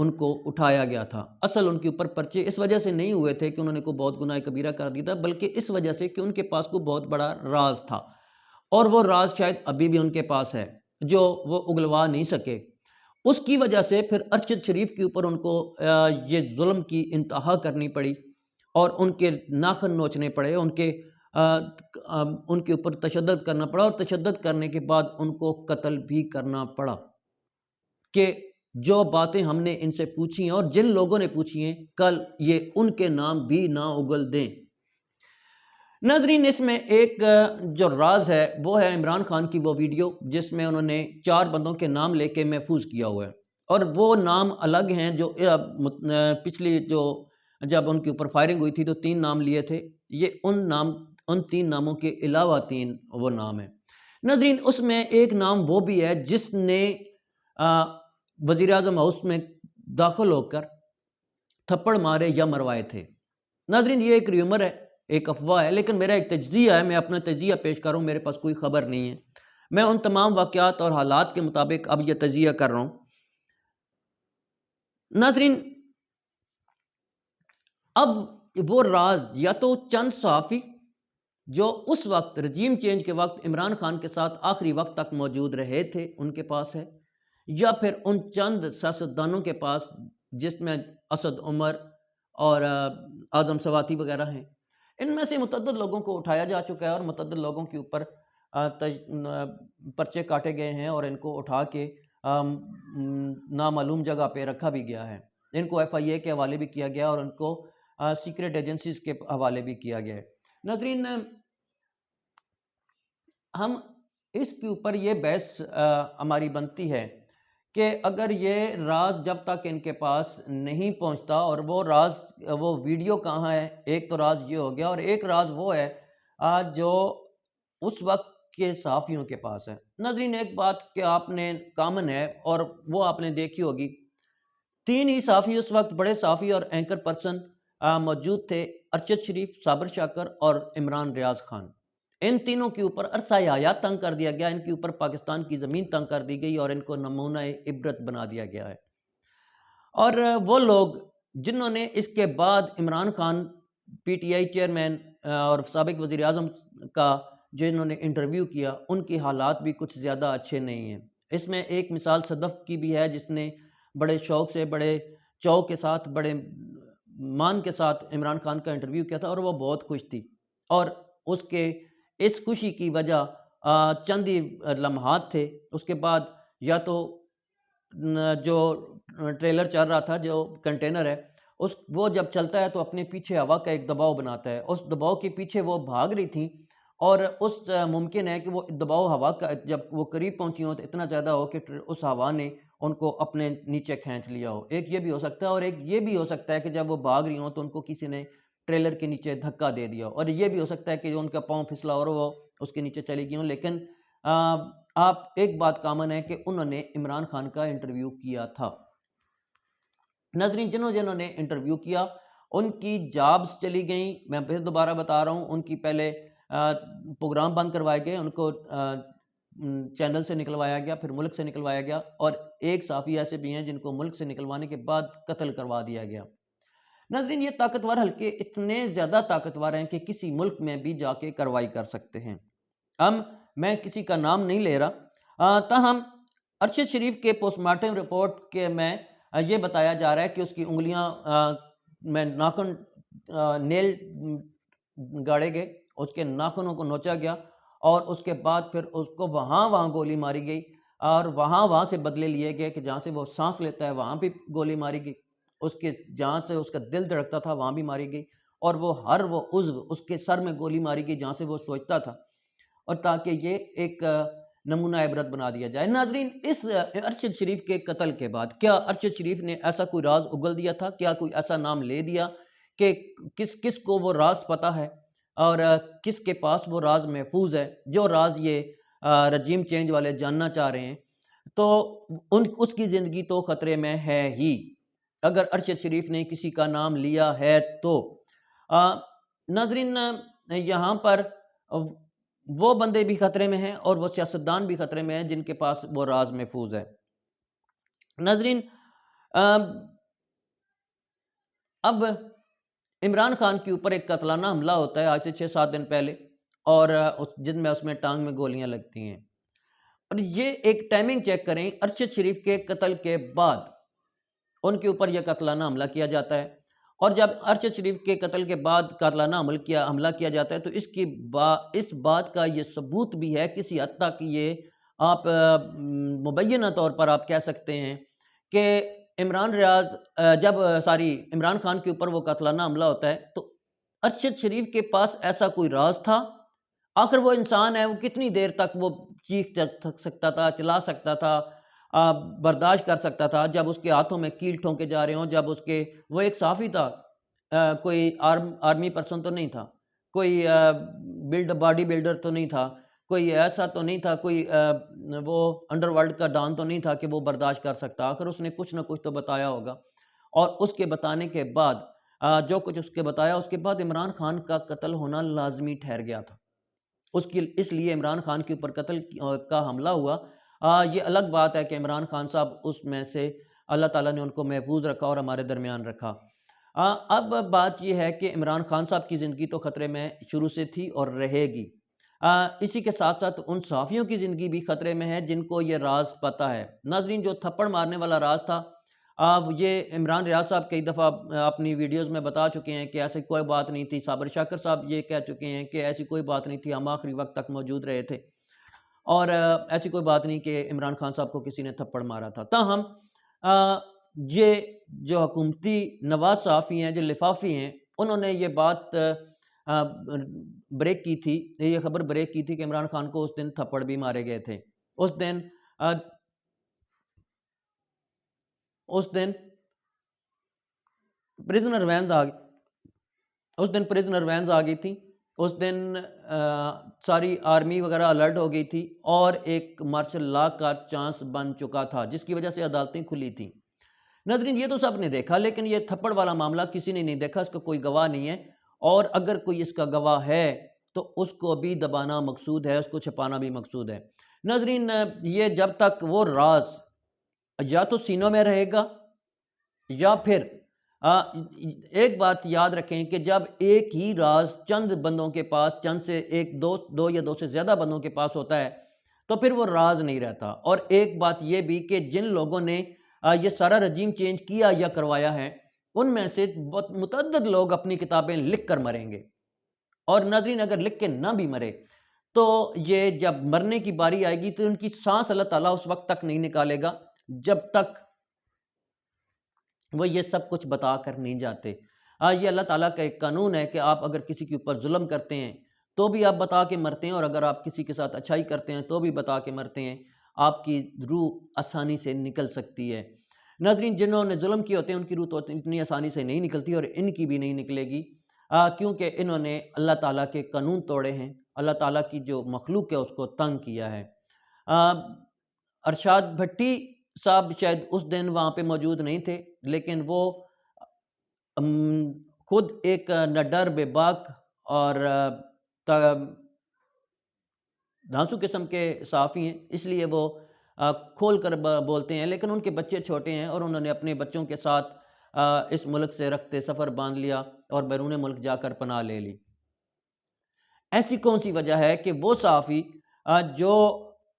ان کو اٹھایا گیا تھا۔ اصل ان کے اوپر پرچے اس وجہ سے نہیں ہوئے تھے کہ انہوں نے کوئی بہت گناہ کبیرہ کر دیا تھا، بلکہ اس وجہ سے کہ ان کے پاس کوئی بہت بڑا راز تھا، اور وہ راز شاید ابھی بھی ان کے پاس ہے جو وہ اگلوا نہیں سکے۔ اس کی وجہ سے پھر ارشد شریف کے اوپر ان کو یہ ظلم کی انتہا کرنی پڑی، اور ان کے ناخن نوچنے پڑے، ان کے اوپر تشدد کرنا پڑا، اور تشدد کرنے کے بعد ان کو قتل بھی کرنا پڑا، کہ جو باتیں ہم نے ان سے پوچھی ہیں اور جن لوگوں نے پوچھی ہیں کل یہ ان کے نام بھی نہ اگل دیں۔ ناظرین، اس میں ایک جو راز ہے وہ ہے عمران خان کی وہ ویڈیو جس میں انہوں نے 4 بندوں کے نام لے کے محفوظ کیا ہوا ہے، اور وہ نام الگ ہیں جو پچھلی جب ان کے اوپر فائرنگ ہوئی تھی تو 3 نام لیے تھے، یہ ان 3 ناموں کے علاوہ 3 وہ نام ہیں۔ ناظرین، اس میں ایک نام وہ بھی ہے جس نے وزیراعظم ہاؤس میں داخل ہو کر تھپڑ مارے یا مروائے تھے۔ ناظرین، یہ ایک ریومر ہے، ایک افواہ ہے، لیکن میرا ایک تجزیہ ہے، میں اپنا تجزیہ پیش کر رہا ہوں، میرے پاس کوئی خبر نہیں ہے، میں ان تمام واقعات اور حالات کے مطابق اب یہ تجزیہ کر رہا ہوں۔ ناظرین، اب وہ راز یا تو چند صحافی جو اس وقت رجیم چینج کے وقت عمران خان کے ساتھ آخری وقت تک موجود رہے تھے ان کے پاس ہے، یا پھر ان چند سیاستدانوں کے پاس جس میں اسد عمر اور اعظم سواتی وغیرہ ہیں۔ ان میں سے متعدد لوگوں کو اٹھایا جا چکا ہے اور متعدد لوگوں کے اوپر پرچے کاٹے گئے ہیں، اور ان کو اٹھا کے نامعلوم جگہ پہ رکھا بھی گیا ہے۔ ان کو FIA کے حوالے بھی کیا گیا اور ان کو سیکرٹ ایجنسیز کے حوالے بھی کیا گیا ہے۔ ناظرین، ہم اس کے اوپر یہ بحث ہماری بنتی ہے کہ اگر یہ راز جب تک ان کے پاس نہیں پہنچتا، اور وہ ویڈیو کہاں ہے، ایک تو راز یہ ہو گیا، اور ایک راز وہ ہے جو اس وقت کے صحافیوں کے پاس ہے۔ ناظرین، ایک بات کہ آپ نے کامن ہے اور وہ آپ نے دیکھی ہوگی، 3 ہی صحافی اس وقت بڑے صحافی اور اینکر پرسن موجود تھے، ارشد شریف، صابر شاکر اور عمران ریاض خان۔ ان تینوں کے اوپر عرصہ حیات تنگ کر دیا گیا، ان کے اوپر پاکستان کی زمین تنگ کر دی گئی، اور ان کو نمونہ عبرت بنا دیا گیا ہے۔ اور وہ لوگ جنہوں نے اس کے بعد عمران خان PTI چیئرمین اور سابق وزیر اعظم کا جنہوں نے انٹرویو کیا، ان کی حالات بھی کچھ زیادہ اچھے نہیں ہیں۔ اس میں ایک مثال صدف کی بھی ہے، جس نے بڑے شوق سے، بڑے چوک کے ساتھ، بڑے مان کے ساتھ عمران خان کا انٹرویو کیا تھا، اور وہ بہت خوش تھی، اور اس خوشی کی وجہ چند ہی لمحات تھے۔ اس کے بعد یا تو جو ٹریلر چل رہا تھا، جو کنٹینر ہے، وہ جب چلتا ہے تو اپنے پیچھے ہوا کا ایک دباؤ بناتا ہے، اس دباؤ کے پیچھے وہ بھاگ رہی تھیں، اور ممکن ہے کہ وہ دباؤ ہوا کا جب وہ قریب پہنچی ہوں تو اتنا زیادہ ہو کہ اس ہوا نے ان کو اپنے نیچے کھینچ لیا ہو۔ ایک یہ بھی ہو سکتا ہے، اور ایک یہ بھی ہو سکتا ہے کہ جب وہ بھاگ رہی ہوں تو ان کو کسی نے ٹریلر کے نیچے دھکا دے دیا ہو، اور یہ بھی ہو سکتا ہے کہ ان کا پاؤں پھسلا اور وہ اس کے نیچے چلی گئی ہوں۔ لیکن آپ ایک بات کامن ہے کہ انہوں نے عمران خان کا انٹرویو کیا تھا۔ ناظرین، جنہوں نے انٹرویو کیا ان کی جابز چلی گئیں، میں پھر دوبارہ بتا رہا ہوں، ان کی پہلے پروگرام بند کروائے گئے، ان کو چینل سے نکلوایا گیا، پھر ملک سے نکلوایا گیا، اور ایک صحافی ایسے بھی ہیں جن کو ملک سے نکلوانے کے بعد قتل کروا دیا گیا۔ ناظرین، یہ طاقتور حلقے اتنے زیادہ طاقتور ہیں کہ کسی ملک میں بھی جا کے کارروائی کر سکتے ہیں۔ میں کسی کا نام نہیں لے رہا، تاہم ارشد شریف کے پوسٹ مارٹم رپورٹ کے میں یہ بتایا جا رہا ہے کہ اس کی انگلیاں میں ناخن نیل گاڑے گئے، اس کے ناخنوں کو نوچا گیا، اور اس کے بعد پھر اس کو وہاں گولی ماری گئی، اور وہاں سے بدلے لیے گئے کہ جہاں سے وہ سانس لیتا ہے وہاں بھی گولی ماری گئی، اس کے جہاں سے اس کا دل دھڑکتا تھا وہاں بھی ماری گئی، اور وہ عضو اس کے سر میں گولی ماری گئی جہاں سے وہ سوچتا تھا، اور تاکہ یہ ایک نمونہ عبرت بنا دیا جائے۔ ناظرین، اس ارشد شریف کے قتل کے بعد کیا ارشد شریف نے ایسا کوئی راز اگل دیا تھا؟ کیا کوئی ایسا نام لے دیا کہ کس کو وہ راز پتہ ہے اور کس کے پاس وہ راز محفوظ ہے، جو راز یہ رجیم چینج والے جاننا چاہ رہے ہیں؟ تو اس کی زندگی تو خطرے میں ہے ہی، اگر ارشد شریف نے کسی کا نام لیا ہے تو۔ ناظرین، یہاں پر وہ بندے بھی خطرے میں ہیں اور وہ سیاستدان بھی خطرے میں ہیں جن کے پاس وہ راز محفوظ ہے۔ ناظرین، اب عمران خان کے اوپر ایک قتلانہ حملہ ہوتا ہے آج سے 6-7 دن پہلے، اور جن میں اس میں ٹانگ میں گولیاں لگتی ہیں، اور یہ ایک ٹائمنگ چیک کریں، ارشد شریف کے قتل کے بعد ان کے اوپر یہ قتلانہ حملہ کیا جاتا ہے، اور جب ارشد شریف کے قتل کے بعد قاتلانہ حملہ کیا جاتا ہے تو اس بات کا یہ ثبوت بھی ہے کسی حد تک، یہ آپ مبینہ طور پر آپ کہہ سکتے ہیں کہ عمران خان کے اوپر وہ قاتلانہ حملہ ہوتا ہے تو ارشد شریف کے پاس ایسا کوئی راز تھا؟ آخر وہ انسان ہے، وہ کتنی دیر تک وہ چیخ سکتا تھا، چلا سکتا تھا، برداشت کر سکتا تھا جب اس کے ہاتھوں میں کیل ٹھونکے جا رہے ہوں، جب وہ ایک صحافی تھا، کوئی آرمی پرسن تو نہیں تھا، کوئی باڈی بلڈر تو نہیں تھا، کوئی ایسا تو نہیں تھا، کوئی وہ انڈر ورلڈ کا ڈان تو نہیں تھا کہ وہ برداشت کر سکتا۔ آخر اس نے کچھ نہ کچھ تو بتایا ہوگا، اور اس کے بتانے کے بعد جو کچھ اس کے بتایا، اس کے بعد عمران خان کا قتل ہونا لازمی ٹھہر گیا تھا۔ اس لیے عمران خان کے اوپر قتل کا حملہ ہوا۔ یہ الگ بات ہے کہ عمران خان صاحب اس میں سے اللہ تعالیٰ نے ان کو محفوظ رکھا اور ہمارے درمیان رکھا۔ اب بات یہ ہے کہ عمران خان صاحب کی زندگی تو خطرے میں شروع سے تھی اور رہے گی، اسی کے ساتھ ساتھ ان صحافیوں کی زندگی بھی خطرے میں ہے جن کو یہ راز پتہ ہے۔ ناظرین، جو تھپڑ مارنے والا راز تھا، یہ عمران ریاض صاحب کئی دفعہ اپنی ویڈیوز میں بتا چکے ہیں کہ ایسی کوئی بات نہیں تھی۔ صابر شاکر صاحب یہ کہہ چکے ہیں کہ ایسی کوئی بات نہیں تھی، ہم آخری وقت تک موجود رہے تھے، اور ایسی کوئی بات نہیں کہ عمران خان صاحب کو کسی نے تھپڑ مارا تھا۔ تاہم یہ جو حکومتی نواز صحافی ہیں، جو لفافی ہیں، انہوں نے یہ بات بریک کی تھی، یہ خبر بریک کی تھی کہ عمران خان کو اس دن تھپڑ بھی مارے گئے تھے۔ اس دن پریزنر وینز آ گئی تھی، اس دن ساری آرمی وغیرہ الرٹ ہو گئی تھی، اور ایک مارشل لا کا چانس بن چکا تھا جس کی وجہ سے عدالتیں کھلی تھیں۔ ناظرین، یہ تو سب نے دیکھا، لیکن یہ تھپڑ والا معاملہ کسی نے نہیں دیکھا، اس کا کوئی گواہ نہیں ہے، اور اگر کوئی اس کا گواہ ہے تو اس کو بھی دبانا مقصود ہے، اس کو چھپانا بھی مقصود ہے۔ ناظرین، یہ جب تک وہ راز یا تو سینوں میں رہے گا، یا پھر ایک بات یاد رکھیں کہ جب ایک ہی راز چند بندوں کے پاس، چند سے ایک دو یا دو سے زیادہ بندوں کے پاس ہوتا ہے تو پھر وہ راز نہیں رہتا۔ اور ایک بات یہ بھی کہ جن لوگوں نے یہ سارا رجیم چینج کیا یا کروایا ہے، ان میں سے متعدد لوگ اپنی کتابیں لکھ کر مریں گے، اور ناظرین اگر لکھ کے نہ بھی مرے تو یہ جب مرنے کی باری آئے گی تو ان کی سانس اللہ تعالیٰ اس وقت تک نہیں نکالے گا جب تک وہ یہ سب کچھ بتا کر نہیں جاتے۔ یہ اللہ تعالیٰ کا ایک قانون ہے کہ آپ اگر کسی کے اوپر ظلم کرتے ہیں تو بھی آپ بتا کے مرتے ہیں، اور اگر آپ کسی کے ساتھ اچھائی کرتے ہیں تو بھی بتا کے مرتے ہیں، آپ کی روح آسانی سے نکل سکتی ہے۔ ناظرین، جنہوں نے ظلم کیے ہوتے ہیں ان کی روح تو اتنی آسانی سے نہیں نکلتی، اور ان کی بھی نہیں نکلے گی، کیونکہ انہوں نے اللہ تعالیٰ کے قانون توڑے ہیں، اللہ تعالیٰ کی جو مخلوق ہے اس کو تنگ کیا ہے۔ ارشاد بھٹی صاحب شاید اس دن وہاں پہ موجود نہیں تھے، لیکن وہ خود ایک نڈر، بے باک اور دھانسو قسم کے صحافی ہیں، اس لیے وہ کھول کر بولتے ہیں، لیکن ان کے بچے چھوٹے ہیں اور انہوں نے اپنے بچوں کے ساتھ اس ملک سے رخت سفر باندھ لیا اور بیرون ملک جا کر پناہ لے لی۔ ایسی کون سی وجہ ہے کہ وہ صحافی جو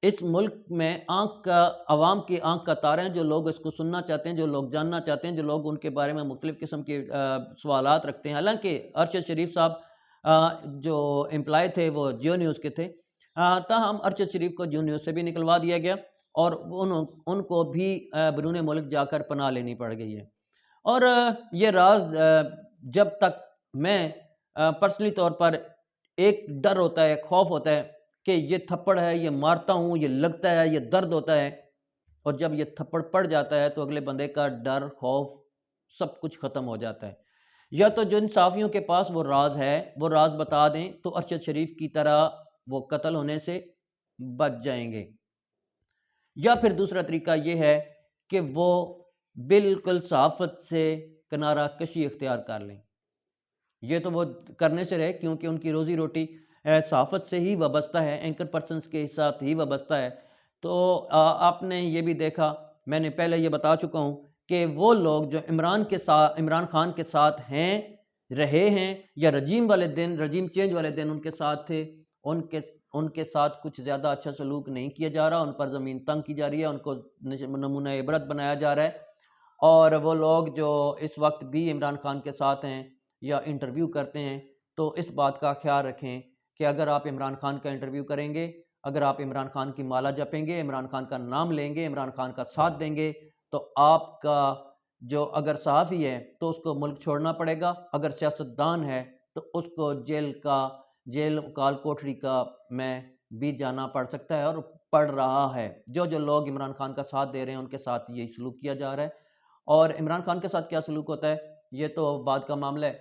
اس ملک میں عوام کی آنکھ کا تارا ہیں، جو لوگ اس کو سننا چاہتے ہیں، جو لوگ جاننا چاہتے ہیں، جو لوگ ان کے بارے میں مختلف قسم کے سوالات رکھتے ہیں، حالانکہ ارشد شریف صاحب جو امپلائی تھے وہ جیو نیوز کے تھے، تاہم ارشد شریف کو جیو نیوز سے بھی نکلوا دیا گیا، اور ان کو بھی بیرون ملک جا کر پناہ لینی پڑ گئی ہے۔ اور یہ راز جب تک میں پرسنلی طور پر ایک ڈر ہوتا ہے، خوف ہوتا ہے کہ یہ تھپڑ ہے، یہ مارتا ہوں، یہ لگتا ہے، یہ درد ہوتا ہے، اور جب یہ تھپڑ پڑ جاتا ہے تو اگلے بندے کا ڈر، خوف سب کچھ ختم ہو جاتا ہے۔ یا تو جن صحافیوں کے پاس وہ راز ہے وہ راز بتا دیں تو ارشد شریف کی طرح وہ قتل ہونے سے بچ جائیں گے، یا پھر دوسرا طریقہ یہ ہے کہ وہ بالکل صحافت سے کنارہ کشی اختیار کر لیں۔ یہ تو وہ کرنے سے رہے کیونکہ ان کی روزی روٹی صحافت سے ہی وابستہ ہے، اینکر پرسنز کے ساتھ ہی وابستہ ہے۔ تو آپ نے یہ بھی دیکھا، میں نے پہلے یہ بتا چکا ہوں کہ وہ لوگ جو عمران خان کے ساتھ رہے ہیں یا رجیم چینج والے دن ان کے ساتھ تھے، ان کے ساتھ کچھ زیادہ اچھا سلوک نہیں کیا جا رہا، ان پر زمین تنگ کی جا رہی ہے، ان کو نمونہ عبرت بنایا جا رہا ہے۔ اور وہ لوگ جو اس وقت بھی عمران خان کے ساتھ ہیں یا انٹرویو کرتے ہیں تو اس بات کا خیال رکھیں کہ اگر آپ عمران خان کا انٹرویو کریں گے، اگر آپ عمران خان کی مالا جپیں گے، عمران خان کا نام لیں گے، عمران خان کا ساتھ دیں گے، تو آپ کا جو اگر صحافی ہے تو اس کو ملک چھوڑنا پڑے گا، اگر سیاستدان ہے تو اس کو جیل کال کوٹری کا میں بھی جانا پڑ سکتا ہے اور پڑ رہا ہے۔ جو لوگ عمران خان کا ساتھ دے رہے ہیں ان کے ساتھ یہی سلوک کیا جا رہا ہے، اور عمران خان کے ساتھ کیا سلوک ہوتا ہے یہ تو بعد کا معاملہ ہے،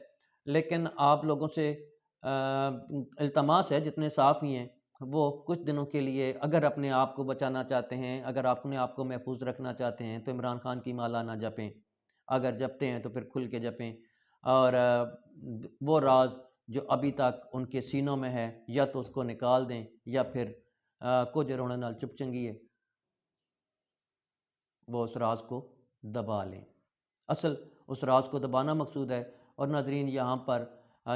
لیکن آپ لوگوں سے التماس ہے جتنے صحافی ہیں وہ کچھ دنوں کے لیے اگر اپنے آپ کو بچانا چاہتے ہیں، اگر اپنے آپ کو محفوظ رکھنا چاہتے ہیں تو عمران خان کی مالا نہ جپیں، اگر جپتے ہیں تو پھر کھل کے جپیں، اور وہ راز جو ابھی تک ان کے سینوں میں ہے یا تو اس کو نکال دیں یا پھر کچھ رونے نال چپ چنگی ہے وہ اس راز کو دبا لیں۔ اصل اس راز کو دبانا مقصود ہے، اور ناظرین یہاں پر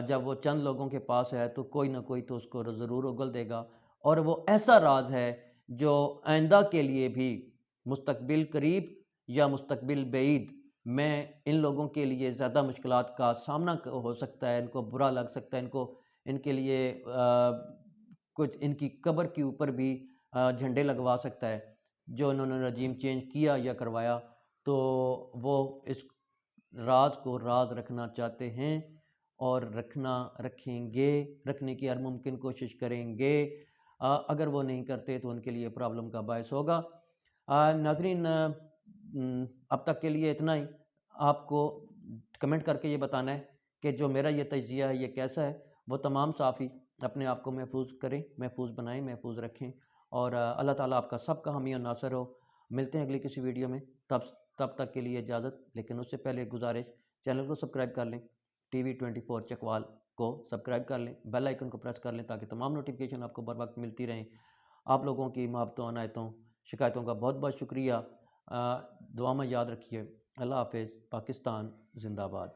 جب وہ چند لوگوں کے پاس ہے تو کوئی نہ کوئی تو اس کو ضرور اگل دے گا، اور وہ ایسا راز ہے جو آئندہ کے لیے بھی مستقبل قریب یا مستقبل بعید میں ان لوگوں کے لیے زیادہ مشکلات کا سامنا ہو سکتا ہے، ان کو برا لگ سکتا ہے، ان کے لیے کچھ ان کی قبر کے اوپر بھی جھنڈے لگوا سکتا ہے جو انہوں نے رجیم چینج کیا یا کروایا، تو وہ اس راز کو راز رکھنا چاہتے ہیں اور رکھیں گے، رکھنے کی ہر ممکن کوشش کریں گے، اگر وہ نہیں کرتے تو ان کے لیے پرابلم کا باعث ہوگا۔ ناظرین اب تک کے لیے اتنا ہی، آپ کو کمنٹ کر کے یہ بتانا ہے کہ جو میرا یہ تجزیہ ہے یہ کیسا ہے، وہ تمام صحافی اپنے آپ کو محفوظ کریں، محفوظ بنائیں، محفوظ رکھیں، اور اللہ تعالیٰ آپ کا سب کا حامی و ناصر ہو۔ ملتے ہیں اگلی کسی ویڈیو میں، تب تک کے لیے اجازت، لیکن اس سے پہلے گزارش چینل کو سبسکرائب کر لیں، ٹی وی 24 چکوال کو سبسکرائب کر لیں، بیل آئیکن کو پریس کر لیں تاکہ تمام نوٹیفیکیشن آپ کو بر وقت ملتی رہیں۔ آپ لوگوں کی محبتوں، عنایتوں، شکایتوں کا بہت بہت شکریہ، دعا میں یاد رکھیے۔ اللہ حافظ، پاکستان زندہ باد۔